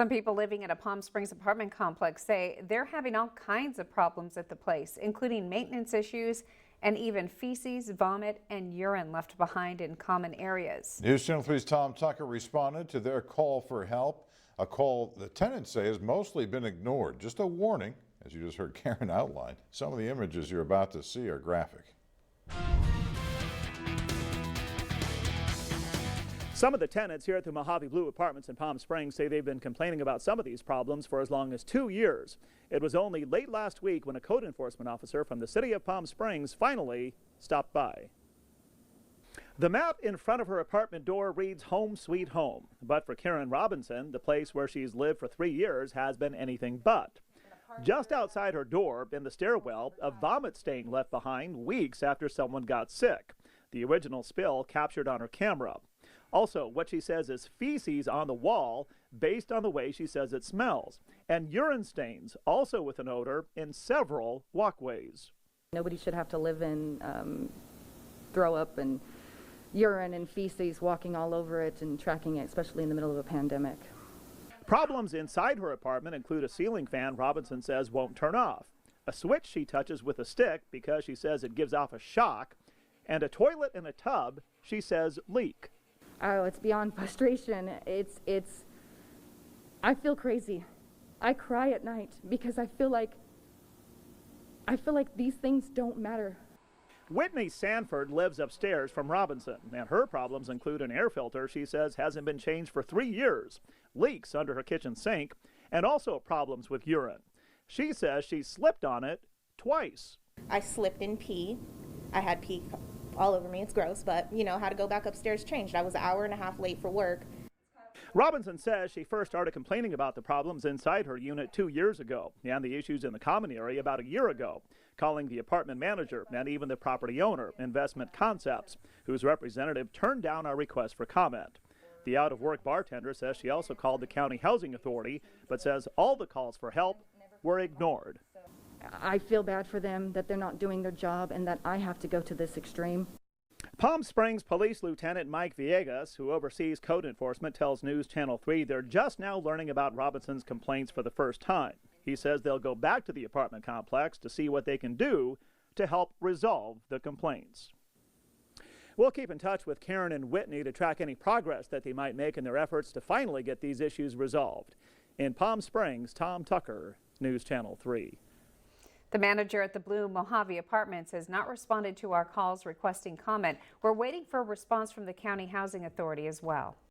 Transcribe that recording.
Some people living in a Palm Springs apartment complex say they're having all kinds of problems at the place, including maintenance issues and even feces, vomit, and urine left behind in common areas. News Channel 3's Tom Tucker responded to their call for help, a call the tenants say has mostly been ignored. Just a warning, as you just heard Karen outline. Some of the images you're about to see are graphic. Some of the tenants here at the Mojave Blue Apartments in Palm Springs say they've been complaining about some of these problems for as long as 2 years. It was only late last week when a code enforcement officer from the city of Palm Springs finally stopped by. The map in front of her apartment door reads Home Sweet Home. But for Karen Robinson, the place where she's lived for 3 years has been anything but. Just outside her door, in the stairwell, a vomit stain left behind weeks after someone got sick. The original spill captured on her camera. Also, what she says is feces on the wall based on the way she says it smells. And urine stains, also with an odor, in several walkways. Nobody should have to live in throw up and urine and feces walking all over it and tracking it, especially in the middle of a pandemic. Problems inside her apartment include a ceiling fan Robinson says won't turn off, a switch she touches with a stick because she says it gives off a shock, and a toilet and a tub she says leak. Oh, it's beyond frustration. I feel crazy. I cry at night because I feel like these things don't matter. Whitney Sanford lives upstairs from Robinson, and her problems include an air filter she says hasn't been changed for 3 years, leaks under her kitchen sink, and also problems with urine. She says she slipped on it twice. I slipped in pee. I had pee all over me. It's gross, but you know, had to go back upstairs changed. I was an hour and a half late for work. Robinson says she first started complaining about the problems inside her unit 2 years ago and the issues in the common area about a year ago, calling the apartment manager and even the property owner, Investment Concepts, whose representative turned down our request for comment. The out-of-work bartender says she also called the county housing authority, but says all the calls for help were ignored. I feel bad for them that they're not doing their job and that I have to go to this extreme. Palm Springs Police Lieutenant Mike Villegas, who oversees code enforcement, tells News Channel 3 they're just now learning about Robinson's complaints for the first time. He says they'll go back to the apartment complex to see what they can do to help resolve the complaints. We'll keep in touch with Karen and Whitney to track any progress that they might make in their efforts to finally get these issues resolved. In Palm Springs, Tom Tucker, News Channel 3. The manager at the Blue Mojave Apartments has not responded to our calls requesting comment. We're waiting for a response from the County Housing Authority as well.